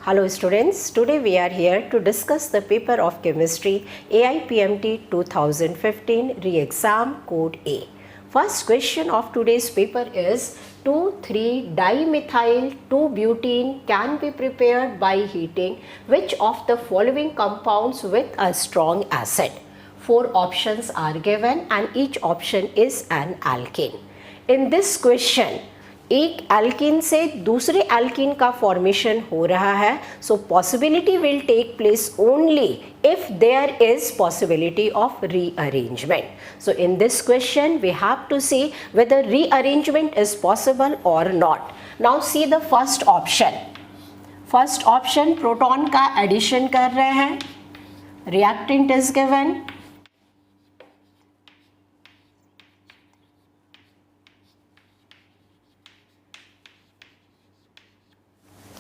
Hello students, today we are here to discuss the paper of chemistry AIPMT 2015 re-exam code A. First question of today's paper is 2,3-dimethyl-2-butene can be prepared by heating which of the following compounds with a strong acid? 4 options are given and each option is an alkene. In this question, एक alkene से दूसरे alkene का formation हो रहा है, so possibility will take place only if there is possibility of rearrangement. So in this question we have to see whether rearrangement is possible और not. Now see the first option. First option proton का addition कर रहे हैं, reactant is given,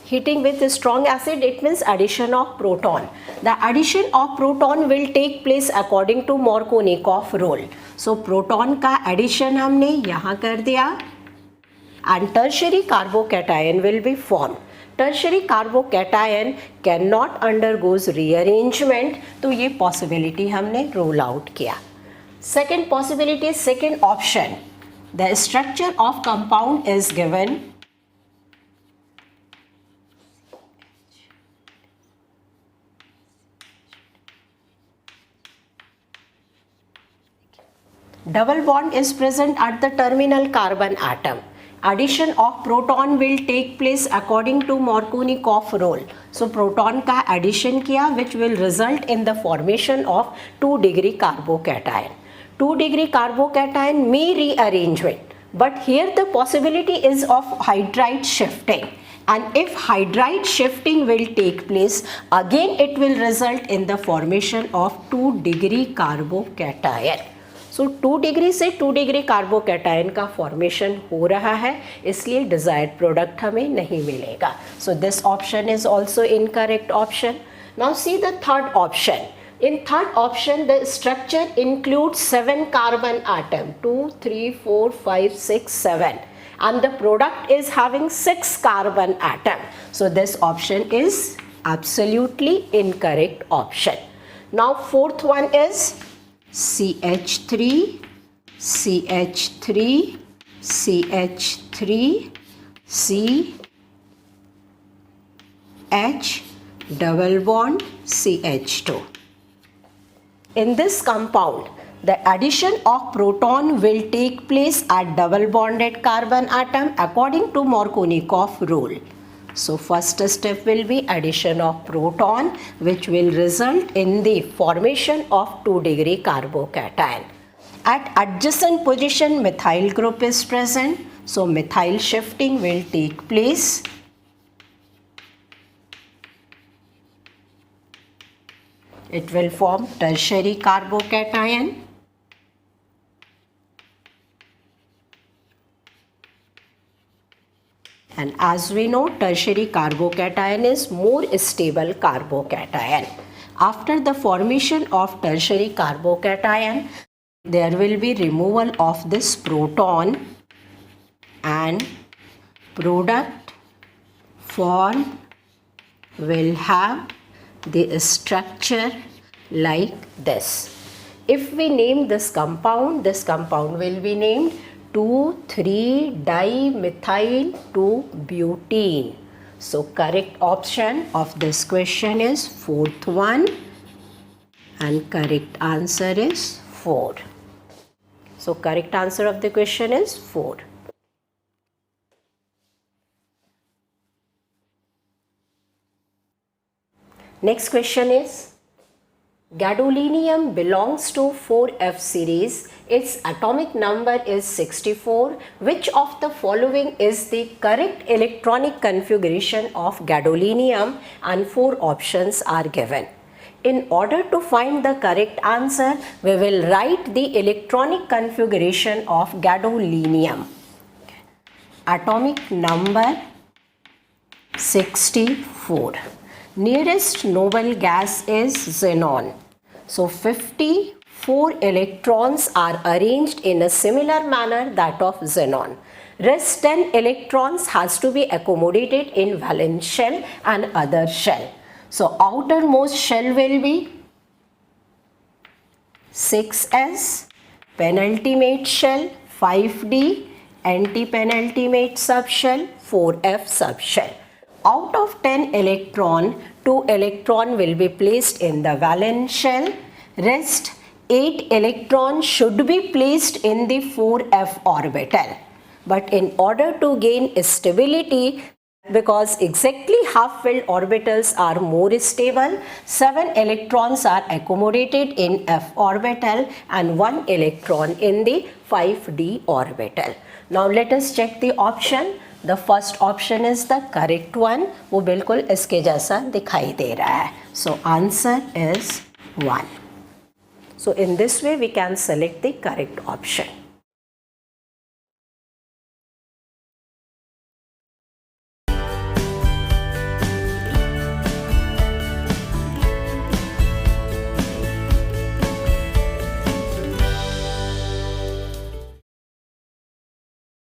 heating with a strong acid, it means addition of proton. The addition of proton will take place according to Markovnikov rule. So proton का addition हमने यहाँ कर दिया and tertiary carbocation will be formed. Tertiary carbocation cannot undergoes rearrangement, तो ये possibility हमने rule out किया. Second possibility, second option, the structure of compound is given. Double bond is present at the terminal carbon atom. Addition of proton will take place according to Markovnikov rule. So proton का addition किया which will result in the formation of 2-degree carbocation. 2-degree carbocation may rearrangement, but here the possibility is of hydride shifting. And if hydride shifting will take place, again it will result in the formation of 2-degree carbocation. So 2 degree से 2 degree carbocation का formation हो रहा है, इसलिए desired product हमें नहीं मिलेगा. So this option is also incorrect option. Now see the third option. In third option the structure includes 7 carbon atom, 2, 3, 4, 5, 6, 7, and the product is having 6 carbon atom. So this option is absolutely incorrect option. Now fourth one is CH3, CH3, CH3, CH, double bond CH2. In this compound, the addition of proton will take place at double bonded carbon atom according to Markovnikov rule. So first step will be addition of proton which will result in the formation of 2-degree carbocation. At adjacent position methyl group is present, so methyl shifting will take place. It will form tertiary carbocation. And as we know, tertiary carbocation is more stable carbocation. After the formation of tertiary carbocation, there will be removal of this proton and product formed will have the structure like this. If we name this compound will be named 2,3-dimethyl-2-butene. So correct option of this question is fourth one and correct answer is 4. So correct answer of the question is 4. Next question is, gadolinium belongs to 4F series. Its atomic number is 64. Which of the following is the correct electronic configuration of gadolinium? And 4 options are given. In order to find the correct answer, we will write the electronic configuration of gadolinium. Atomic number 64. Nearest noble gas is xenon. So 54 electrons are arranged in a similar manner that of xenon. Rest 10 electrons has to be accommodated in valence shell and other shell. So outermost shell will be 6s, penultimate shell 5d, anti-penultimate subshell 4f subshell. Out of 10 electron, 2 electron will be placed in the valence shell. Rest 8 electrons should be placed in the 4f orbital. But in order to gain stability, because exactly half-filled orbitals are more stable, 7 electrons are accommodated in f orbital and 1 electron in the 5d orbital. Now let us check the option. The first option is the correct one. वो बिल्कुल इसके जैसा दिखाई दे रहा है. So answer is 1. So in this way we can select the correct option.